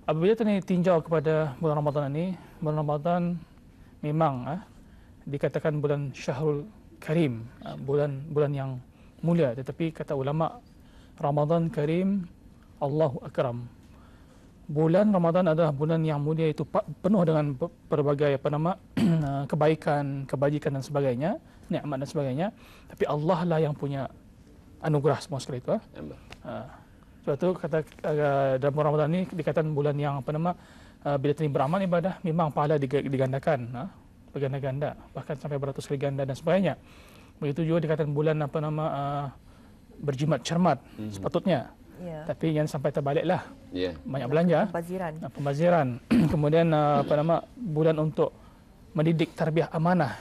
Apabila kita tinjau kepada bulan Ramadan ini, bulan Ramadan memang dikatakan bulan Syahrul Karim, bulan yang mulia. Tetapi kata ulama, Ramadan Karim, Allahu Akram. Bulan Ramadan adalah bulan yang mulia, itu penuh dengan berbagai kebaikan, kebajikan dan sebagainya, nikmat dan sebagainya. Tapi Allah lah yang punya anugerah semua sekali itu. Sebab itu kata dalam bulan Ramadan ini dikatakan bulan yang bila kita beramal ibadah memang pahala digandakan, berganda-ganda, bahkan sampai beratus kali ganda dan sebagainya. Begitu juga dikatakan bulan berjimat cermat sepatutnya. Tapi jangan sampai terbaliklah. Banyak belanja, pembaziran. Kemudian bulan untuk mendidik tarbiyah amanah.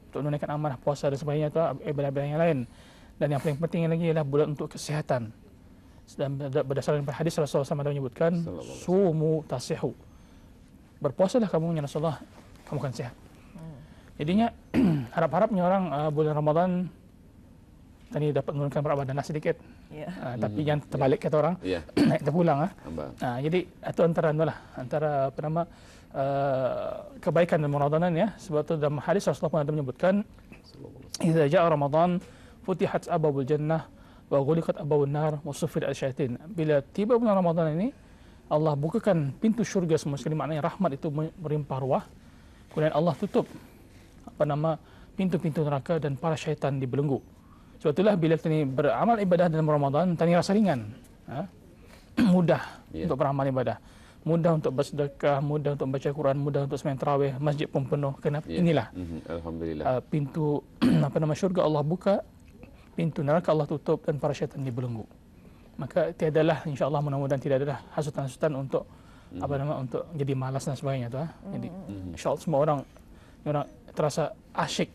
Untuk menunaikan amanah puasa dan sebagainya, itu ibadah-ibadah yang lain. Dan yang paling penting lagi adalah bulan untuk kesihatan. Dan berdasarkan hadis Rasulullah SAW menyebutkan, sumu tasihu, berpuasalah kamu ya Rasulullah, kamu akan sehat. Jadinya harap-harapnya orang bulan Ramadan tadi dapat menurunkan berat badan sedikit, tapi jangan terbalik kata orang, naik terpulang. Jadi itu antara kebaikan dan Ramadanan ya. Sebab itu dalam hadis Rasulullah menyebutkan, idza jaa Ramadan futihat abwabul jannah wa ghuliqat abwabun nar wa suffidat asyayatin. Bila tiba bulan Ramadan ini, Allah bukakan pintu syurga semua sekali, maknanya rahmat itu melimpah ruah. Kemudian Allah tutup pintu-pintu neraka dan para syaitan dibelenggu. Sebab itulah bila kita ni beramal ibadah dalam Ramadan, tani rasa ringan, mudah untuk beramal ibadah, mudah untuk bersedekah, mudah untuk baca Quran, mudah untuk sembahyang tarawih, masjid pun penuh. Kenapa? Inilah alhamdulillah, pintu syurga Allah buka, pintu neraka Allah tutup dan para syaitan dibelenggu. Maka tiadalah, insya-Allah mudah-mudahan tidak adalah hasutan-hasutan untuk untuk jadi malas dan sebagainya tu. Jadi insya-Allah semua orang terasa asyik,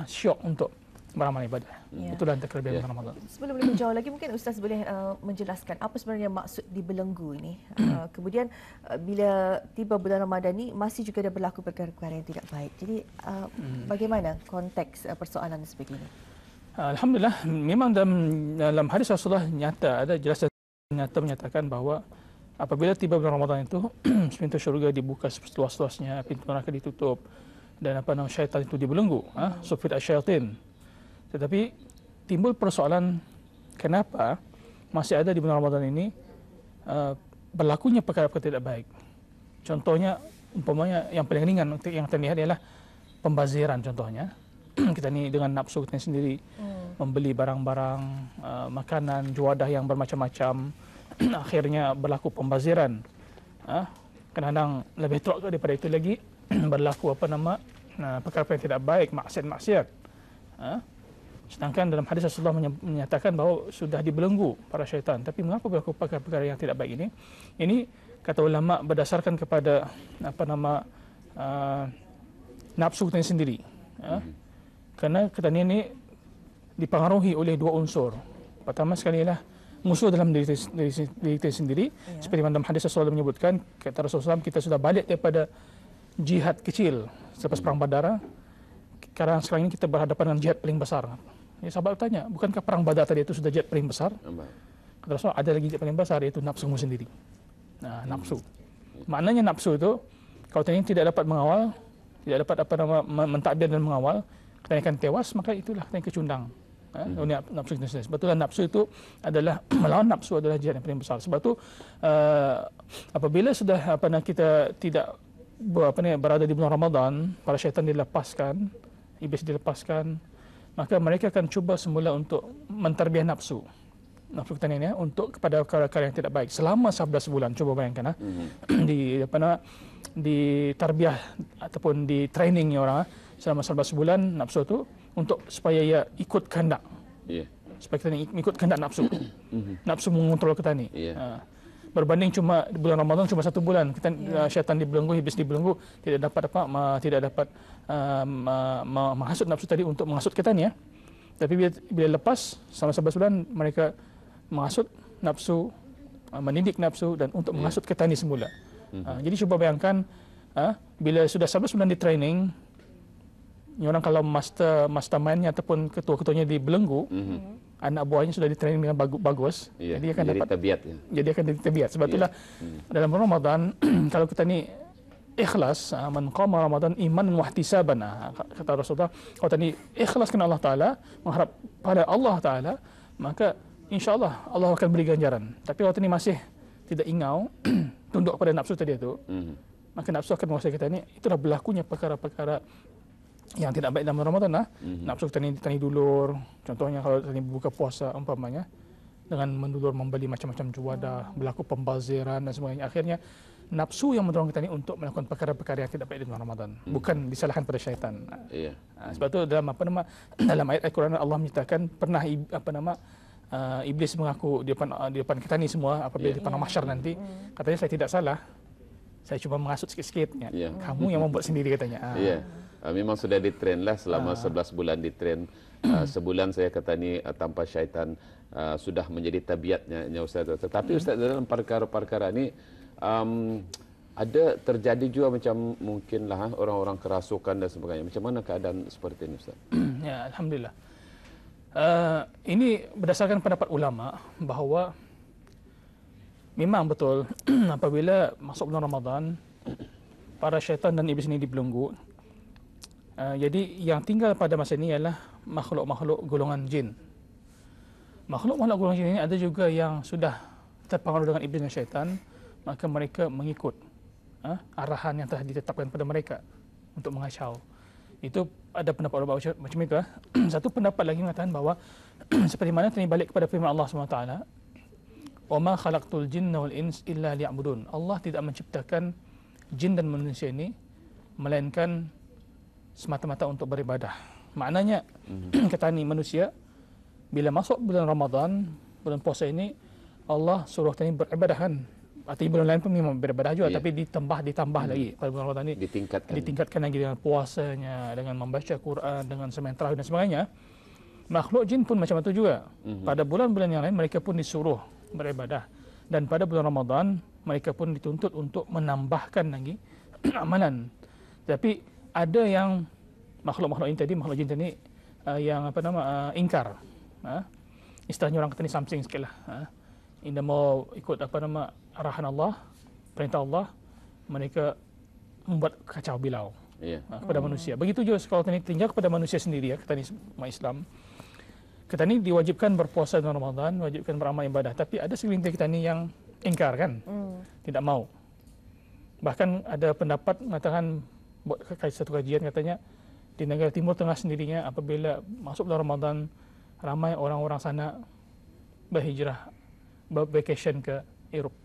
syok untuk beramal ibadah. Itulah antara kelebihan Ramadan. Sebelum lebih jauh lagi, mungkin Ustaz boleh menjelaskan apa sebenarnya maksud dibelenggu ini. Kemudian bila tiba bulan Ramadan ni masih juga ada berlaku perkara-perkara yang tidak baik. Jadi bagaimana konteks persoalan seperti ini? Alhamdulillah, memang dalam hadis Rasulullah ada jelas nyata menyatakan bahawa apabila tiba bulan Ramadan itu pintu syurga dibuka seluas-luasnya, pintu neraka ditutup dan syaitan itu dibelenggu, suffidat asyayatin. Tetapi timbul persoalan, kenapa masih ada di bulan Ramadan ini berlakunya perkara-perkara tidak baik. Contohnya, umpamanya yang paling ringan yang terlihat adalah pembaziran. Contohnya, kita ni dengan nafsu kita sendiri membeli barang-barang makanan, juadah yang bermacam-macam, akhirnya berlaku pembaziran. Kadang-kadang lebih teruk daripada itu lagi, berlaku perkara yang tidak baik, maksiat-maksiat. Sedangkan dalam hadis Rasulullah menyatakan bahawa sudah dibelenggu para syaitan. Tapi mengapa berlaku perkara-perkara yang tidak baik ini? Ini kata ulama berdasarkan kepada nafsu kita sendiri. Kerana kita ini dipengaruhi oleh dua unsur. Pertama sekali ialah musuh dalam diri kita sendiri. Seperti dalam hadis Rasulullah menyebutkan, kata Rasulullah SAW, kita sudah balik daripada jihad kecil selepas perang Badar. Sekarang ini kita berhadapan dengan jihad paling besar. Ya, sahabat bertanya, bukankah perang Badar tadi itu sudah jihad paling besar? Kata Rasulullah, ada lagi jihad paling besar, iaitu nafsumu sendiri. Nafsu. Maknanya nafsu itu, kalau kita tidak dapat mengawal, tidak dapat mentadbir dan mengawal, kita akan tewas, maka itulah kita yang kecundang. Nafsu kita sendiri. Sebetulnya nafsu itu adalah melawan nafsu adalah jihad yang paling besar. Sebab itu apabila sudah kita tidak berada di bulan Ramadan, para syaitan dilepaskan, iblis dilepaskan, maka mereka akan cuba semula untuk mentarbiah nafsu kita ini untuk kepada perkara-perkara yang tidak baik selama 11 bulan. Cuba bayangkan di tarbiah ataupun di training orang selama 11 bulan nafsu itu untuk supaya ia ikut kehendak. Supaya kita ikut kehendak nafsu. Nafsu mengontrol kita ni. Berbanding cuma bulan Ramadan cuma 1 bulan, kita syaitan dibelenggu, iblis dibelenggu, tidak dapat menghasut nafsu tadi untuk menghasut kita ni. Tapi bila lepas selama 11 bulan, mereka menghasut nafsu, mendidik nafsu dan untuk menghasut kita ni semula. Jadi cuba bayangkan bila sudah 11 bulan di training, orang kalau mastermind-nya ataupun ketua-ketuanya dibelenggu, anak buahnya sudah di-training dengan bagus, Ya, jadi akan jadi dapat tabiat ya. jadi akan jadi tabiat. Sebab itulah dalam bulan Ramadan kalau kita ni ikhlas, man qama Ramadan imanan wa ihtisaban, kata Rasulullah, kalau tadi ikhlas kerana Allah Taala, mengharap pada Allah Taala, maka insya-Allah Allah akan beri ganjaran. Tapi kalau tadi masih tidak ingau, tunduk kepada nafsu tadi itu, maka nafsu akan menguasai kita ni. Itulah berlakunya perkara-perkara yang tidak baik dalam Ramadan lah. Nafsu kita ni tani dulur. Contohnya kalau tadi buka puasa umpamanya, dengan mendulur membeli macam-macam juadah, berlaku pembaziran dan sebagainya. Akhirnya nafsu yang mendorong kita ni untuk melakukan perkara-perkara yang tidak baik dalam Ramadan. Bukan disalahkan pada syaitan. Iya. Sebab tu dalam dalam ayat Al-Quran Allah menyatakan pernah iblis mengaku di depan kita ni semua apabila di padang mahsyar nanti, katanya saya tidak salah. Saya cuma mengasut sikit-sikit. Ya. Kamu yang membuat sendiri katanya. Iya. Memang sudah ditrain lah selama 11 bulan ditrain. Sebulan saya kata ni tanpa syaitan sudah menjadi tabiatnya Ustaz. Tetapi Ustaz dalam perkara-perkara ni ada terjadi juga macam mungkinlah orang-orang kerasukan dan sebagainya. Macam mana keadaan seperti ini Ustaz? Ya, alhamdulillah. Ini berdasarkan pendapat ulama bahawa memang betul apabila masuk bulan Ramadan para syaitan dan iblis ini dibelenggu. Jadi yang tinggal pada masa ini ialah makhluk-makhluk golongan jin. Makhluk-makhluk golongan jin ini ada juga yang sudah terpengaruh dengan iblis dan syaitan, maka mereka mengikut arahan yang telah ditetapkan pada mereka untuk mengacau. Itu ada pendapat ulama macam itu. Satu pendapat lagi mengatakan bahawa seperti mana tadi balik kepada firman Allah SWT, "Wa ma khalaqtul jinna wal ins illa liya'budun." Allah tidak menciptakan jin dan manusia ini melainkan semata-mata untuk beribadah. Maknanya kata ni manusia bila masuk bulan Ramadan, bulan puasa ini, Allah suruh tadi beribadah kan. Artinya bulan lain pun memang beribadah juga, tapi ditambah lagi pada bulan Ramadan ini. Ditingkatkan lagi dengan puasanya, dengan membaca Quran, dengan sembahyang tarawih dan sebagainya. Makhluk jin pun macam itu juga. Pada bulan-bulan yang lain mereka pun disuruh beribadah. Dan pada bulan Ramadan mereka pun dituntut untuk menambahkan lagi amalan. Tapi ada yang makhluk-makhluk ini tadi, makhluk jin tadi yang ingkar. Istilahnya orang kata ni something sikitlah. Indah mau ikut arahan Allah, perintah Allah, mereka membuat kacau bilau kepada manusia. Begitu juga kalau tadi tinggal kepada manusia sendiri kata ni umat Islam. Kita ni diwajibkan berpuasa dalam Ramadan, diwajibkan beramal ibadah, tapi ada segelintir kita ni yang ingkar kan, tidak mau. Bahkan ada pendapat mengatakan buat satu kajian katanya di negara Timur Tengah sendirinya apabila masuk bulan Ramadan ramai orang-orang sana berhijrah, bervacation ke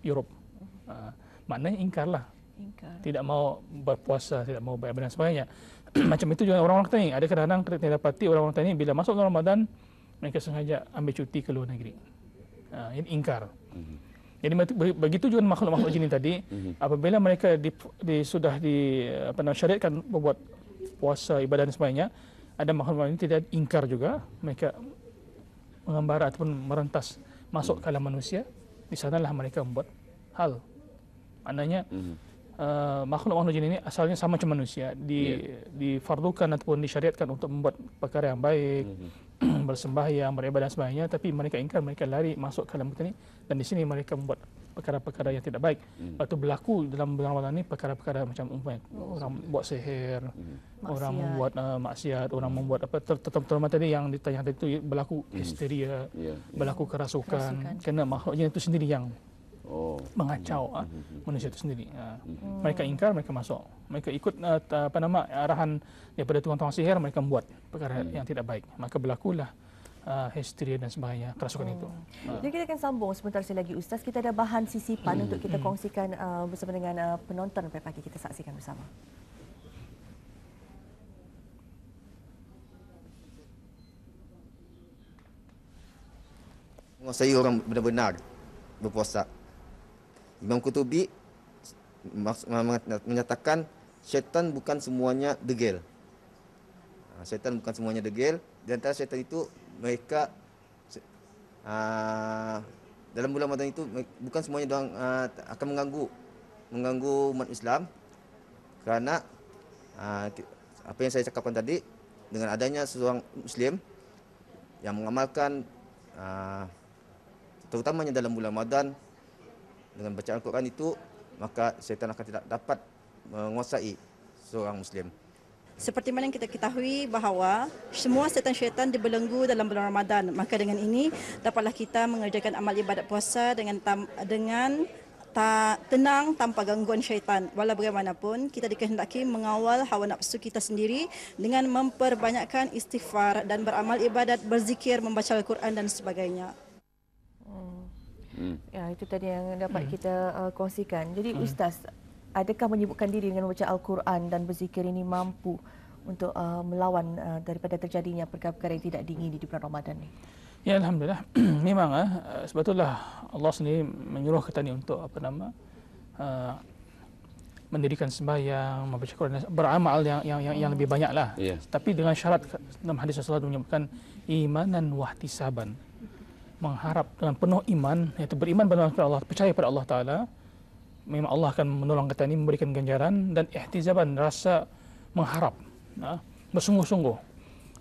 Europe. Maknanya ingkarlah. Tidak mau berpuasa, tidak mau beribadah dan sebagainya. Macam itu juga orang-orang tani. Ada kadang-kadang kita dapati orang-orang tani bila masuk bulan Ramadan mereka sengaja ambil cuti ke luar negeri. Ini ingkar. Jadi begitu juga makhluk-makhluk jin tadi, apabila mereka sudah syariatkan membuat puasa, ibadah dan sebagainya, ada makhluk ini tidak ingkar juga, mereka mengembara ataupun merentas masuk ke alam manusia, di sanalah mereka membuat hal. Maknanya makhluk-makhluk jin ini asalnya sama macam manusia, difardukan ataupun disyariatkan untuk membuat perkara yang baik, bersembahyang, beribadah dan sebagainya, tapi mereka ingkar, mereka lari masuk ke alam kita ni, dan di sini mereka membuat perkara-perkara yang tidak baik. Lepas tu berlaku dalam bulan Ramadan ni perkara-perkara macam orang buat sihir, orang membuat maksiat, orang membuat terutama tadi yang ditanya tadi itu berlaku histeria, berlaku kerasukan, kerana makhluk jin itu sendiri yang mengacau manusia itu sendiri. Mereka ingkar, mereka masuk. Mereka ikut arahan daripada tuan-tuan sihir, mereka membuat perkara yang tidak baik. Maka berlakulah histeria dan sebagainya, kerasukan itu. Jadi kita akan sambung sebentar lagi Ustaz. Kita ada bahan sisipan untuk kita kongsikan bersama dengan penonton pada pagi. Kita saksikan bersama. Menguasai orang benar-benar berpuasa. Imam Qutubi menyatakan syaitan bukan semuanya degil. Syaitan bukan semuanya degil. Di antara syaitan itu mereka dalam bulan Ramadan itu bukan semuanya doang akan mengganggu umat Islam, kerana apa yang saya cakapkan tadi, dengan adanya seorang Muslim yang mengamalkan terutamanya dalam bulan Ramadan, dengan bacaan Al-Quran itu, maka syaitan akan tidak dapat menguasai seorang Muslim. Seperti mana yang kita ketahui bahawa semua syaitan-syaitan dibelenggu dalam bulan Ramadan. Maka dengan ini dapatlah kita mengerjakan amal ibadat puasa dengan tenang tanpa gangguan syaitan. Walau bagaimanapun kita dikehendaki mengawal hawa nafsu kita sendiri dengan memperbanyakkan istighfar dan beramal ibadat, berzikir, membaca Al-Quran dan sebagainya. Ya, itu tadi yang dapat kita kongsikan. Jadi Ustaz, adakah menyibukkan diri dengan membaca Al-Quran dan berzikir ini mampu untuk melawan daripada terjadinya perkara-perkara yang tidak diingini di bulan Ramadan ni? Ya, alhamdulillah. Memang sebetulnya Allah sendiri menyuruh kita ni untuk mendirikan sembahyang, membaca Quran, beramal yang lebih banyaklah. Yeah. Tapi dengan syarat dalam hadis Rasulullah menyebutkan imanan wahtisaban. Mengharap dengan penuh iman, iaitu beriman kepada Allah, percaya pada Allah Taala. Memang Allah akan menolong kita ini, memberikan ganjaran, dan ihtizaban, rasa mengharap, bersungguh-sungguh,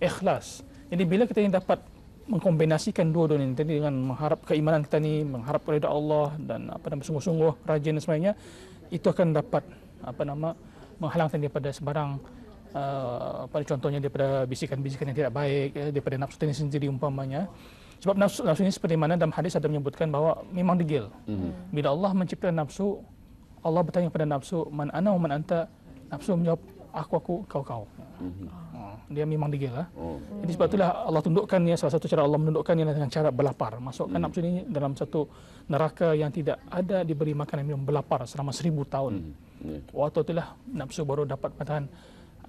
ikhlas. Jadi bila kita ini dapat mengkombinasikan dua-dua ini tadi dengan mengharap keimanan kita ni, mengharap kepada Allah dan bersungguh-sungguh, rajin dan sebagainya, itu akan dapat menghalang daripada sebarang contohnya daripada bisikan-bisikan yang tidak baik, daripada nafsu ini sendiri umpamanya. Sebab nafsu ini seperti mana dalam hadis ada menyebutkan bahawa memang degil. Bila Allah menciptakan nafsu, Allah bertanya kepada nafsu, man ana wa man anta? Nafsu menjawab, aku, kau. Dia memang degil lah. Jadi sebab itulah Allah tundukkannya, salah satu cara Allah menundukkannya dengan cara berlapar. Masukkan nafsu ini dalam satu neraka yang tidak ada diberi makanan minum, berlapar selama 1000 tahun. Waktu itulah nafsu baru dapat mengatakan,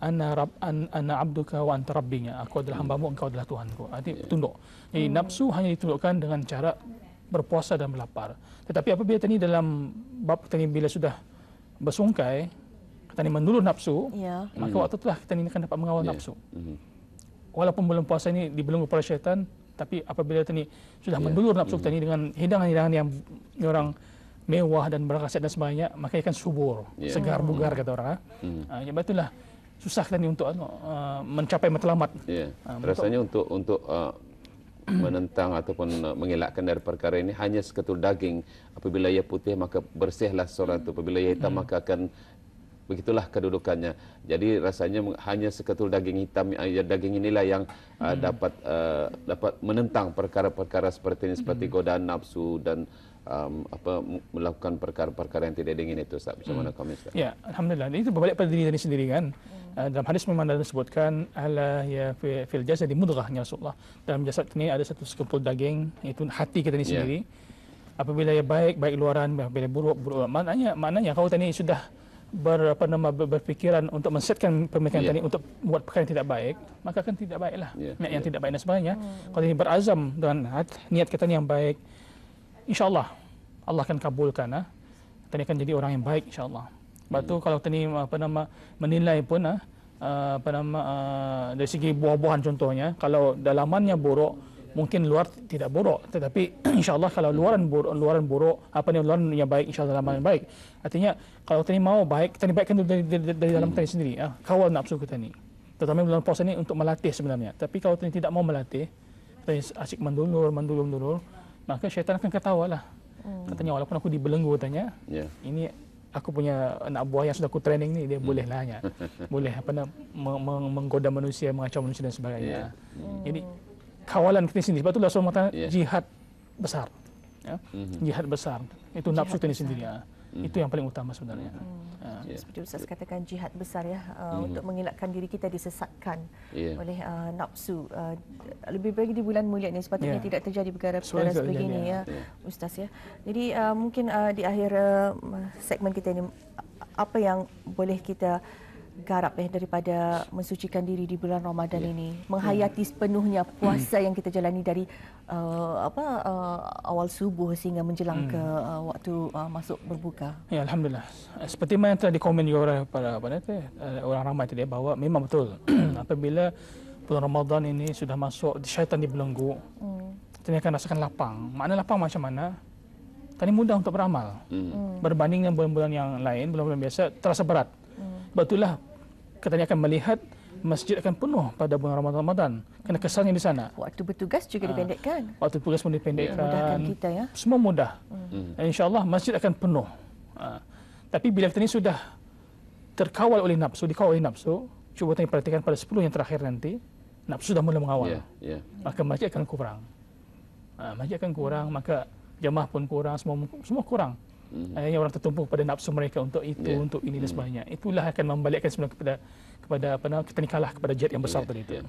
ana abduka wa anta rabbinya. Aku adalah hambamu, engkau adalah Tuhanku. Jadi tunduk. Jadi nafsu hanya ditundukkan dengan cara berpuasa dan berlapar. Tetapi apabila tadi dalam bab tadi bila sudah bersungkai, kita ni mendulur nafsu, maka waktu itulah kita ni akan dapat mengawal nafsu. Walaupun bulan puasa ini dibelenggu oleh syaitan, tapi apabila tadi sudah mendulur nafsu kita ni dengan hidangan-hidangan yang orang mewah dan berkhasiat dan sebagainya, maka akan subur, segar bugar kata orang. Sebab itulah susah kita ni untuk mencapai matlamat. Rasanya untuk menentang ataupun mengelakkan dari perkara ini hanya seketul daging. Apabila ia putih maka bersihlah seorang itu. Apabila ia hitam maka akan begitulah kedudukannya. Jadi rasanya hanya seketul daging hitam, daging inilah yang dapat menentang perkara-perkara seperti ini, seperti godaan nafsu dan melakukan perkara-perkara yang tidak diingini itu. Ustaz, macam mana kami Ustaz? Ya, alhamdulillah. Itu berbalik pada diri sendiri kan. Dalam hadis memang ada disebutkan ala ya fil jasadi mudghah ya Rasulullah. Dalam jasad ini ada satu sekumpul daging, itu hati kita ini sendiri. Apabila ia baik luaran, apabila buruk maknanya kalau tadi sudah berpikiran untuk men-setkan pemikiran tadi untuk buat perkara yang tidak baik, maka akan tidak baiklah. Niat yang tidak baik dan sebagainya. Kalau ini berazam dengan niat kita yang baik, insya-Allah Allah akan kabulkan. Kita akan jadi orang yang baik insya-Allah. Sebab tu kalau tadi menilai pun dari segi buah-buahan contohnya, kalau dalamannya buruk, mungkin luar tidak buruk, tetapi insya-Allah kalau luaran buruk, luaran yang baik, insya-Allah dalaman yang baik. Artinya kalau tadi mau baik, kita baikkan dari dalam tadi sendiri, kawal nafsu kita ni. Terutama bulan puasa ni untuk melatih sebenarnya. Tapi kalau tadi tidak mau melatih, kita asyik mendulur, maka syaitan akan ketawalah. Katanya walaupun aku dibelenggu katanya, ini aku punya anak buah yang sudah aku training ni, dia boleh lah boleh menggoda manusia, mengacau manusia dan sebagainya. Jadi kawalan kita sendiri. Sebab itulah Rasulullah jihad besar. Jihad besar. Itu nafsu kita sendiri. Itu yang paling utama sebenarnya. Seperti Ustaz katakan, jihad besar untuk mengelakkan diri kita disesatkan oleh nafsu. Lebih baik di bulan mulia ini sepatutnya tidak terjadi perkara-perkara sebegini Ustaz ya. Jadi mungkin di akhir segmen kita ini, apa yang boleh kita garap daripada mensucikan diri di bulan Ramadan ini, menghayati sepenuhnya puasa yang kita jalani dari awal subuh sehingga menjelang ke waktu masuk berbuka. Ya, alhamdulillah. Seperti mana yang telah dikomen juga oleh para orang ramai tadi, bahawa memang betul apabila bulan Ramadan ini sudah masuk, syaitan dibelenggu, kita akan rasakan lapang. Makna lapang macam mana? Tadi mudah untuk beramal. Berbanding dengan bulan-bulan yang lain, bulan-bulan biasa terasa berat. Sebab itulah kita akan melihat masjid akan penuh pada bulan Ramadan kerana kesannya di sana. Waktu bertugas juga dipendekkan. Waktu tugas pun dipendekkan. Mudahkan kita ya. Semua mudah. InsyaAllah masjid akan penuh. Tapi bila kita ini sudah terkawal oleh nafsu, dikawal oleh nafsu, cuba tanya perhatikan pada 10 yang terakhir nanti, nafsu sudah mula mengawal. Maka masjid akan kurang. Masjid akan kurang, maka jamaah pun kurang, semua kurang. Yang orang tertumpu pada nafsu mereka untuk itu, untuk ini dan sebagainya. Itulah akan membalikkan sebenarnya kepada kita ni kalah kepada jihad yang besar tadi itu.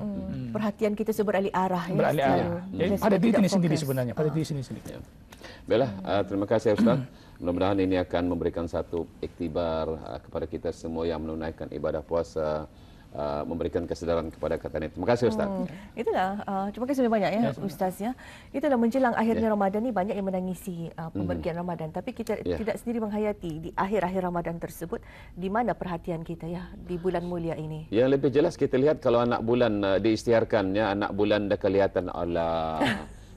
Perhatian kita beralih arah ya. Beralih arah. Jadi pada diri ini sendiri sebenarnya, pada diri sendiri. Baiklah, terima kasih Ustaz. Mudah-mudahan ini akan memberikan satu iktibar kepada kita semua yang menunaikan ibadah puasa, memberikan kesedaran kepada kata ini. Terima kasih Ustaz. Itulah, terima kasih banyak ya Ustaz ya. Itulah menjelang akhirnya Ramadan ni banyak yang menangisi pemergian Ramadan, tapi kita tidak sendiri menghayati di akhir-akhir Ramadan tersebut di mana perhatian kita ya di bulan mulia ini. Yang lebih jelas kita lihat kalau anak bulan diisytiharkan ya, anak bulan dah kelihatan Allah.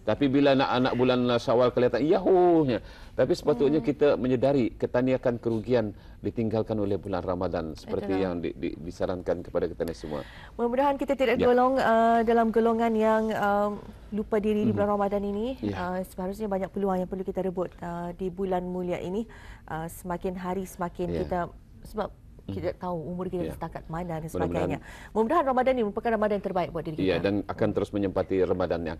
Tapi bila anak bulan Syawal kelihatan yahunya. Tapi sepatutnya kita menyedari ketaniakan kerugian ditinggalkan oleh bulan Ramadan seperti yang disarankan kepada kita semua. Mudah-mudahan kita tidak golong dalam golongan yang lupa diri di bulan Ramadan ini. Seharusnya banyak peluang yang perlu kita rebut di bulan mulia ini. Semakin hari semakin kita, sebab kita tahu umur kita setakat mana dan sebagainya. Mudah-mudahan Ramadan ini merupakan Ramadan yang terbaik buat diri kita. Dan akan terus menyempati Ramadan yang